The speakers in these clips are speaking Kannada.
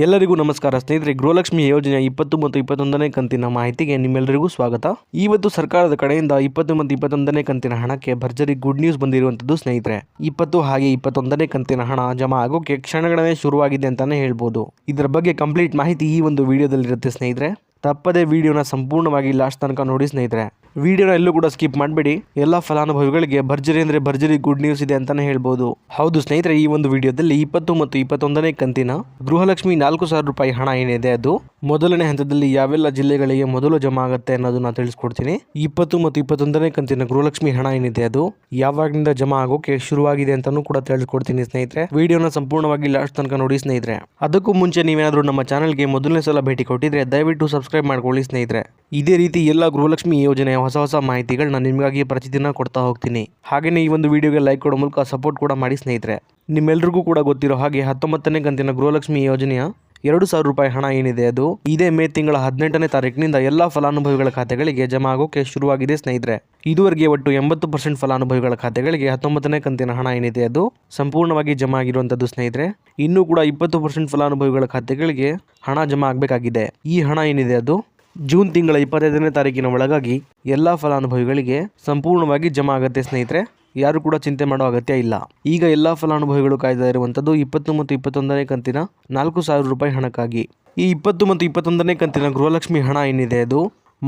ಎಲ್ಲರಿಗೂ ನಮಸ್ಕಾರ ಸ್ನೇಹಿತರೆ. ಗೃಹಲಕ್ಷ್ಮಿ ಯೋಜನೆಯ 20 ಮತ್ತು 21ನೇ ಕಂತಿನ ಮಾಹಿತಿಗೆ ನಿಮ್ಮೆಲ್ಲರಿಗೂ ಸ್ವಾಗತ. ಇವತ್ತು ಸರ್ಕಾರದ ಕಡೆಯಿಂದ 20 ಮತ್ತು 21ನೇ ಕಂತಿನ ಹಣಕ್ಕೆ ಭರ್ಜರಿ ಗುಡ್ ನ್ಯೂಸ್ ಬಂದಿರುವಂತದ್ದು ಸ್ನೇಹಿತರೆ. 20 ಹಾಗೆ 21ನೇ ಕಂತಿನ ಹಣ ಜಮಾ ಆಗೋಕೆ ಕ್ಷಣಗಣನೆ ಶುರುವಾಗಿದೆ ಅಂತಾನೆ ಹೇಳ್ಬೋದು. ಇದರ ಬಗ್ಗೆ ಕಂಪ್ಲೀಟ್ ಮಾಹಿತಿ ಈ ಒಂದು ವಿಡಿಯೋದಲ್ಲಿ ಇರುತ್ತೆ ಸ್ನೇಹಿತರೆ. ತಪ್ಪದೆ ವಿಡಿಯೋನ ಸಂಪೂರ್ಣವಾಗಿ ಲಾಸ್ಟ್ ತನಕ ನೋಡಿ ಸ್ನೇಹಿತರೆ. ವಿಡಿಯೋನ ಎಲ್ಲೂ ಕೂಡ ಸ್ಕಿಪ್ ಮಾಡಬೇಡಿ. ಎಲ್ಲ ಫಲಾನುಭವಿಗಳಿಗೆ ಭರ್ಜರಿ ಅಂದರೆ ಭರ್ಜರಿ ಗುಡ್ ನ್ಯೂಸ್ ಇದೆ ಅಂತಾನೆ ಹೇಳ್ಬೋದು. ಹೌದು ಸ್ನೇಹಿತರೆ, ಈ ಒಂದು ವಿಡಿಯೋದಲ್ಲಿ 20 ಮತ್ತು 21ನೇ ಕಂತಿನ ಗೃಹಲಕ್ಷ್ಮಿ 4,000 ರೂಪಾಯಿ ಹಣ ಏನಿದೆ ಅದು ಮೊದಲನೇ ಹಂತದಲ್ಲಿ ಯಾವೆಲ್ಲ ಜಿಲ್ಲೆಗಳಿಗೆ ಮೊದಲು ಜಮಾ ಆಗುತ್ತೆ ಅನ್ನೋದನ್ನ ತಿಳಿಸ್ಕೊಡ್ತೀನಿ. 20 ಮತ್ತು 21ನೇ ಕಂತಿನ ಗೃಹಲಕ್ಷ್ಮಿ ಹಣ ಏನಿದೆ ಅದು ಯಾವಾಗಿನಿಂದ ಜಮಾ ಆಗೋಕೆ ಶುರುವಾಗಿದೆ ಅಂತಾನೂ ಕೂಡ ತಿಳಿಸ್ಕೊಡ್ತೀನಿ ಸ್ನೇಹಿತರೆ. ವಿಡಿಯೋನ ಸಂಪೂರ್ಣವಾಗಿ ಲಾಸ್ಟ್ ತನಕ ನೋಡಿ ಸ್ನೇಹಿತರೆ. ಅದಕ್ಕೂ ಮುಂಚೆ ನೀವೇನಾದ್ರೂ ನಮ್ಮ ಚಾನಲ್ಗೆ ಮೊದಲನೇ ಸಲ ಭೇಟಿ ಕೊಟ್ಟಿದ್ರೆ ದಯವಿಟ್ಟು ಸಬ್ಸ್ಕ್ರೈಬ್ ಮಾಡ್ಕೊಳ್ಳಿ ಸ್ನೇಹಿತರೆ. ಇದೇ ರೀತಿ ಎಲ್ಲ ಗೃಹಲಕ್ಷ್ಮಿ ಯೋಜನೆಯ ಹೊಸ ಮಾಹಿತಿಗಳನ್ನ ನಿಮಗಾಗಿ ಪ್ರತಿದಿನ ಕೊಡ್ತಾ ಹೋಗ್ತೀನಿ. ಹಾಗೆಯೇ ಈ ಒಂದು ವಿಡಿಯೋಗೆ ಲೈಕ್ ಕೊಡೋ ಮೂಲಕ ಸಪೋರ್ಟ್ ಕೂಡ ಮಾಡಿ ಸ್ನೇಹಿತರೆ. ನಿಮ್ಮೆಲ್ಲರಿಗೂ ಕೂಡ ಗೊತ್ತಿರೋ ಹಾಗೆ 19ನೇ ಕಂತಿನ ಗೃಹಲಕ್ಷ್ಮಿ ಯೋಜನೆಯ 2,000 ರೂಪಾಯಿ ಹಣ ಏನಿದೆ ಅದು ಇದೇ ಮೇ ತಿಂಗಳ 18ನೇ ತಾರೀಕಿನಿಂದ ಎಲ್ಲ ಫಲಾನುಭವಿಗಳ ಖಾತೆಗಳಿಗೆ ಜಮಾ ಆಗೋಕೆ ಶುರುವಾಗಿದೆ ಸ್ನೇಹಿತರೆ. ಇದುವರೆಗೆ ಒಟ್ಟು 80% ಫಲಾನುಭವಿಗಳ ಖಾತೆಗಳಿಗೆ 19ನೇ ಕಂತಿನ ಹಣ ಏನಿದೆ ಅದು ಸಂಪೂರ್ಣವಾಗಿ ಜಮಾ ಆಗಿರುವಂತದ್ದು ಸ್ನೇಹಿತರೆ. ಇನ್ನೂ ಕೂಡ 20% ಫಲಾನುಭವಿಗಳ ಖಾತೆಗಳಿಗೆ ಹಣ ಜಮಾ ಆಗಬೇಕಾಗಿದೆ. ಈ ಹಣ ಏನಿದೆ ಅದು ಜೂನ್ ತಿಂಗಳ 25ನೇ ತಾರೀಕಿನ ಒಳಗಾಗಿ ಎಲ್ಲ ಫಲಾನುಭವಿಗಳಿಗೆ ಸಂಪೂರ್ಣವಾಗಿ ಜಮಾ ಆಗುತ್ತೆ ಸ್ನೇಹಿತರೆ. ಯಾರು ಕೂಡ ಚಿಂತೆ ಮಾಡೋ ಅಗತ್ಯ ಇಲ್ಲ. ಈಗ ಎಲ್ಲ ಫಲಾನುಭವಿಗಳು ಕಾಯ್ತಾ ಇರುವಂಥದ್ದು 20 ಮತ್ತು 21ನೇ ಕಂತಿನ 4,000 ರೂಪಾಯಿ ಹಣಕ್ಕಾಗಿ. ಈ 20 ಮತ್ತು 21ನೇ ಕಂತಿನ ಗೃಹಲಕ್ಷ್ಮಿ ಹಣ ಏನಿದೆ ಅದು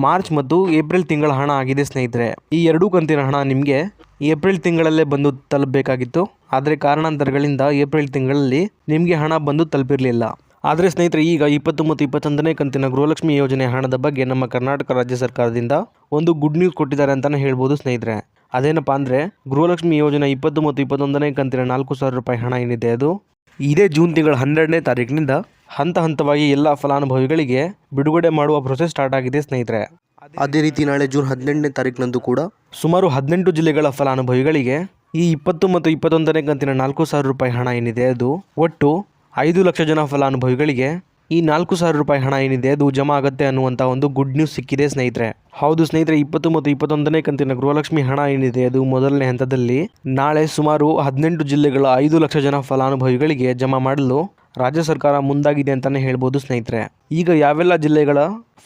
ಮಾರ್ಚ್ ಮತ್ತು ಏಪ್ರಿಲ್ ತಿಂಗಳ ಹಣ ಆಗಿದೆ ಸ್ನೇಹಿತರೆ. ಈ ಎರಡೂ ಕಂತಿನ ಹಣ ನಿಮಗೆ ಏಪ್ರಿಲ್ ತಿಂಗಳಲ್ಲೇ ಬಂದು ತಲುಪಬೇಕಾಗಿತ್ತು. ಆದರೆ ಕಾರಣಾಂತರಗಳಿಂದ ಏಪ್ರಿಲ್ ತಿಂಗಳಲ್ಲಿ ನಿಮಗೆ ಹಣ ಬಂದು ತಲುಪಿರಲಿಲ್ಲ. ಆದರೆ ಸ್ನೇಹಿತರೆ, ಈಗ 20 ಮತ್ತು 21ನೇ ಕಂತಿನ ಗೃಹಲಕ್ಷ್ಮಿ ಯೋಜನೆ ಹಣದ ಬಗ್ಗೆ ನಮ್ಮ ಕರ್ನಾಟಕ ರಾಜ್ಯ ಸರ್ಕಾರದಿಂದ ಒಂದು ಗುಡ್ ನ್ಯೂಸ್ ಕೊಟ್ಟಿದ್ದಾರೆ ಅಂತಲೇ ಹೇಳ್ಬೋದು ಸ್ನೇಹಿತರೆ. ಅದೇನಪ್ಪ ಅಂದರೆ ಗೃಹಲಕ್ಷ್ಮಿ ಯೋಜನೆ 20 ಮತ್ತು 21ನೇ ಕಂತಿನ 4,000 ರೂಪಾಯಿ ಹಣ ಏನಿದೆ ಅದು ಇದೇ ಜೂನ್ ತಿಂಗಳ 12ನೇ ತಾರೀಕಿನಿಂದ ಹಂತವಾಗಿ ಎಲ್ಲ ಫಲಾನುಭವಿಗಳಿಗೆ ಬಿಡುಗಡೆ ಮಾಡುವ ಪ್ರೊಸೆಸ್ ಸ್ಟಾರ್ಟ್ ಆಗಿದೆ ಸ್ನೇಹಿತರೆ. ಅದೇ ರೀತಿ ನಾಳೆ ಜೂನ್ 18ನೇ ತಾರೀಕಿನಂದು ಕೂಡ ಸುಮಾರು 18 ಜಿಲ್ಲೆಗಳ ಫಲಾನುಭವಿಗಳಿಗೆ ಈ 20 ಮತ್ತು 21ನೇ ಕಂತಿನ 4,000 ರೂಪಾಯಿ ಹಣ ಏನಿದೆ ಅದು ಒಟ್ಟು 5 ಲಕ್ಷ ಜನ ಫಲಾನುಭವಿಗಳಿಗೆ ಈ 4,000 ರೂಪಾಯಿ ಹಣ ಏನಿದೆ ಅದು ಜಮಾ ಆಗುತ್ತೆ ಅನ್ನುವಂಥ ಒಂದು ಗುಡ್ ನ್ಯೂಸ್ ಸಿಕ್ಕಿದೆ ಸ್ನೇಹಿತರೆ. ಹೌದು ಸ್ನೇಹಿತರೆ, 20 ಮತ್ತು 21ನೇ ಕಂತಿನ ಗೃಹಲಕ್ಷ್ಮಿ ಹಣ ಏನಿದೆ ಅದು ಮೊದಲನೇ ಹಂತದಲ್ಲಿ ನಾಳೆ ಸುಮಾರು 18 ಜಿಲ್ಲೆಗಳ 5 ಲಕ್ಷ ಜನ ಫಲಾನುಭವಿಗಳಿಗೆ ಜಮಾ ಮಾಡಲು ರಾಜ್ಯ ಸರ್ಕಾರ ಮುಂದಾಗಿದೆ ಅಂತಾನೆ ಹೇಳ್ಬೋದು ಸ್ನೇಹಿತರೆ. ಈಗ ಯಾವೆಲ್ಲ ಜಿಲ್ಲೆಗಳ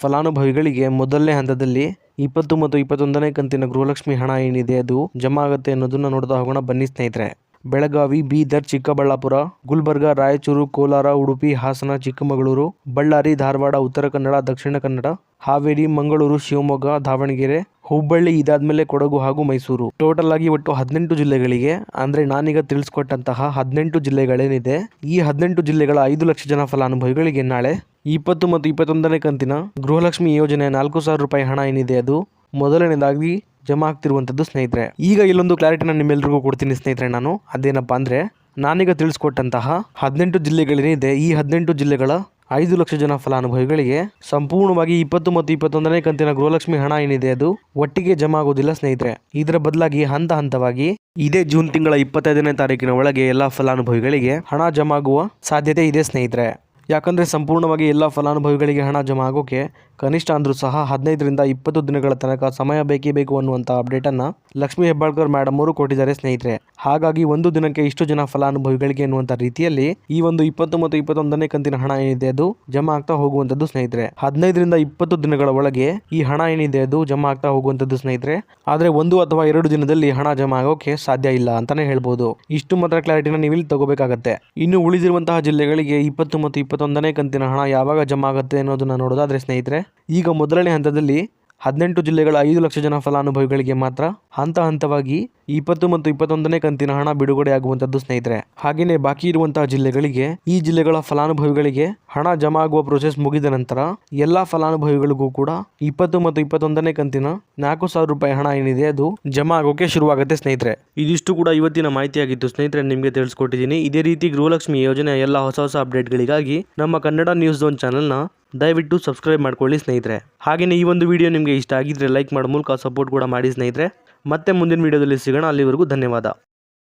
ಫಲಾನುಭವಿಗಳಿಗೆ ಮೊದಲನೇ ಹಂತದಲ್ಲಿ 20 ಮತ್ತು 21ನೇ ಕಂತಿನ ಗೃಹಲಕ್ಷ್ಮಿ ಹಣ ಏನಿದೆ ಅದು ಜಮಾ ಆಗುತ್ತೆ ಅನ್ನೋದನ್ನ ನೋಡ್ತಾ ಹೋಗೋಣ ಬನ್ನಿ ಸ್ನೇಹಿತರೆ. ಬೆಳಗಾವಿ, ಬೀದರ್, ಚಿಕ್ಕಬಳ್ಳಾಪುರ, ಗುಲ್ಬರ್ಗ, ರಾಯಚೂರು, ಕೋಲಾರ, ಉಡುಪಿ, ಹಾಸನ, ಚಿಕ್ಕಮಗಳೂರು, ಬಳ್ಳಾರಿ, ಧಾರವಾಡ, ಉತ್ತರ ಕನ್ನಡ, ದಕ್ಷಿಣ ಕನ್ನಡ, ಹಾವೇರಿ, ಮಂಗಳೂರು, ಶಿವಮೊಗ್ಗ, ದಾವಣಗೆರೆ, ಹುಬ್ಬಳ್ಳಿ, ಇದಾದ್ಮೇಲೆ ಕೊಡಗು ಹಾಗೂ ಮೈಸೂರು. ಟೋಟಲ್ ಆಗಿ ಒಟ್ಟು 18 ಜಿಲ್ಲೆಗಳಿಗೆ ಅಂದ್ರೆ ನಾನೀಗ ತಿಳಿಸ್ಕೊಟ್ಟಂತಹ 18 ಜಿಲ್ಲೆಗಳೇನಿದೆ ಈ 18 ಜಿಲ್ಲೆಗಳ 5 ಲಕ್ಷ ಜನ ಫಲಾನುಭವಿಗಳಿಗೆ ನಾಳೆ 20 ಮತ್ತು 21ನೇ ಕಂತಿನ ಗೃಹಲಕ್ಷ್ಮಿ ಯೋಜನೆ 4,000 ರೂಪಾಯಿ ಹಣ ಏನಿದೆ ಅದು ಮೊದಲನೇದಾಗಿ ಜಮಾ ಆಗ್ತಿರುವಂಥದ್ದು ಸ್ನೇಹಿತರೆ. ಈಗ ಇಲ್ಲೊಂದು ಕ್ಲಾರಿಟಿನ ನಿಮ್ಮೆಲ್ಲರಿಗೂ ಕೊಡ್ತೀನಿ ಸ್ನೇಹಿತರೆ. ನಾನು ಅದೇನಪ್ಪ ಅಂದರೆ ನಾನೀಗ ತಿಳಿಸ್ಕೊಟ್ಟಂತಹ 18 ಜಿಲ್ಲೆಗಳೇನಿದೆ ಈ 18 ಜಿಲ್ಲೆಗಳ 5 ಲಕ್ಷ ಜನ ಫಲಾನುಭವಿಗಳಿಗೆ ಸಂಪೂರ್ಣವಾಗಿ 20 ಮತ್ತು 21ನೇ ಕಂತಿನ ಗೃಹಲಕ್ಷ್ಮಿ ಹಣ ಏನಿದೆ ಅದು ಒಟ್ಟಿಗೆ ಜಮಾ ಆಗೋದಿಲ್ಲ ಸ್ನೇಹಿತರೆ. ಇದರ ಬದಲಾಗಿ ಹಂತವಾಗಿ ಇದೇ ಜೂನ್ ತಿಂಗಳ 25ನೇ ತಾರೀಕಿನ ಒಳಗೆ ಎಲ್ಲ ಫಲಾನುಭವಿಗಳಿಗೆ ಹಣ ಜಮಾ ಆಗುವ ಸಾಧ್ಯತೆ ಇದೆ ಸ್ನೇಹಿತರೆ. ಯಾಕಂದರೆ ಸಂಪೂರ್ಣವಾಗಿ ಎಲ್ಲ ಫಲಾನುಭವಿಗಳಿಗೆ ಹಣ ಜಮಾ ಆಗೋಕೆ ಕನಿಷ್ಠ ಅಂದರೂ ಸಹ 15ರಿಂದ 20 ದಿನಗಳ ತನಕ ಸಮಯ ಬೇಕೇ ಬೇಕು ಅನ್ನುವಂಥ ಅಪ್ಡೇಟನ್ನು ಲಕ್ಷ್ಮೀ ಹೆಬ್ಬಾಳ್ಕರ್ ಮೇಡಮ್ ಅವರು ಕೊಟ್ಟಿದ್ದಾರೆ ಸ್ನೇಹಿತರೆ. ಹಾಗಾಗಿ ಒಂದು ದಿನಕ್ಕೆ ಇಷ್ಟು ಜನ ಫಲಾನುಭವಿಗಳಿಗೆ ಎನ್ನುವಂಥ ರೀತಿಯಲ್ಲಿ ಈ ಒಂದು 20 ಮತ್ತು 21ನೇ ಕಂತಿನ ಹಣ ಏನಿದೆ ಅದು ಜಮಾ ಆಗ್ತಾ ಹೋಗುವಂಥದ್ದು ಸ್ನೇಹಿತರೆ. 15ರಿಂದ 20 ದಿನಗಳ ಒಳಗೆ ಈ ಹಣ ಏನಿದೆ ಅದು ಜಮಾ ಆಗ್ತಾ ಹೋಗುವಂಥದ್ದು ಸ್ನೇಹಿತರೆ. ಆದರೆ 1 ಅಥವಾ 2 ದಿನದಲ್ಲಿ ಹಣ ಜಮಾ ಆಗೋಕೆ ಸಾಧ್ಯ ಇಲ್ಲ ಅಂತಾನೆ ಹೇಳ್ಬೋದು. ಇಷ್ಟು ಮಾತ್ರ ಕ್ಲಾರಿಟಿನ ನೀವು ಇಲ್ಲಿ ತಗೋಬೇಕಾಗತ್ತೆ. ಇನ್ನು ಉಳಿದಿರುವಂತಹ ಜಿಲ್ಲೆಗಳಿಗೆ 20 ಮತ್ತು 21ನೇ ಕಂತಿನ ಹಣ ಯಾವಾಗ ಜಮಾ ಆಗುತ್ತೆ ಅನ್ನೋದನ್ನ ನೋಡೋದಾದ್ರೆ ಸ್ನೇಹಿತರೆ, ಈಗ ಮೊದಲನೇ ಹಂತದಲ್ಲಿ 18 ಜಿಲ್ಲೆಗಳ 5 ಲಕ್ಷ ಜನ ಫಲಾನುಭವಿಗಳಿಗೆ ಮಾತ್ರ ಹಂತವಾಗಿ 20 ಮತ್ತು 21ನೇ ಕಂತಿನ ಹಣ ಬಿಡುಗಡೆ ಆಗುವಂಥದ್ದು ಸ್ನೇಹಿತರೆ. ಹಾಗೆಯೇ ಬಾಕಿ ಇರುವಂತಹ ಜಿಲ್ಲೆಗಳಿಗೆ ಈ ಜಿಲ್ಲೆಗಳ ಫಲಾನುಭವಿಗಳಿಗೆ ಹಣ ಜಮಾ ಆಗುವ ಪ್ರೊಸೆಸ್ ಮುಗಿದ ನಂತರ ಎಲ್ಲಾ ಫಲಾನುಭವಿಗಳಿಗೂ ಕೂಡ 20 ಮತ್ತು 21ನೇ ಕಂತಿನ 4,000 ರೂಪಾಯಿ ಹಣ ಏನಿದೆ ಅದು ಜಮಾ ಆಗೋಕೆ ಶುರುವಾಗುತ್ತೆ ಸ್ನೇಹಿತರೆ. ಇದಿಷ್ಟು ಕೂಡ ಇವತ್ತಿನ ಮಾಹಿತಿಯಾಗಿತ್ತು ಸ್ನೇಹಿತರೆ, ನಿಮಗೆ ತಿಳಿಸ್ಕೊಟ್ಟಿದ್ದೀನಿ. ಇದೇ ರೀತಿ ಗೃಹಲಕ್ಷ್ಮಿ ಯೋಜನೆಯ ಎಲ್ಲ ಹೊಸ ಅಪ್ಡೇಟ್ಗಳಿಗಾಗಿ ನಮ್ಮ ಕನ್ನಡ ನ್ಯೂಸ್ ಝೋನ್ ಚಾನೆಲ್ನ ದಯವಿಟ್ಟು ಸಬ್ಸ್ಕ್ರೈಬ್ ಮಾಡ್ಕೊಳ್ಳಿ ಸ್ನೇಹಿತರೆ. ಹಾಗೆಯೇ ಈ ಒಂದು ವಿಡಿಯೋ ನಿಮಗೆ ಇಷ್ಟ ಆಗಿದ್ರೆ ಲೈಕ್ ಮಾಡೋ ಮೂಲಕ ಸಪೋರ್ಟ್ ಕೂಡ ಮಾಡಿ ಸ್ನೇಹಿತರೆ. ಮತ್ತೆ ಮುಂದಿನ ವಿಡಿಯೋದಲ್ಲಿ ಸಿಗೋಣ. ಅಲ್ಲಿವರೆಗೂ ಧನ್ಯವಾದ.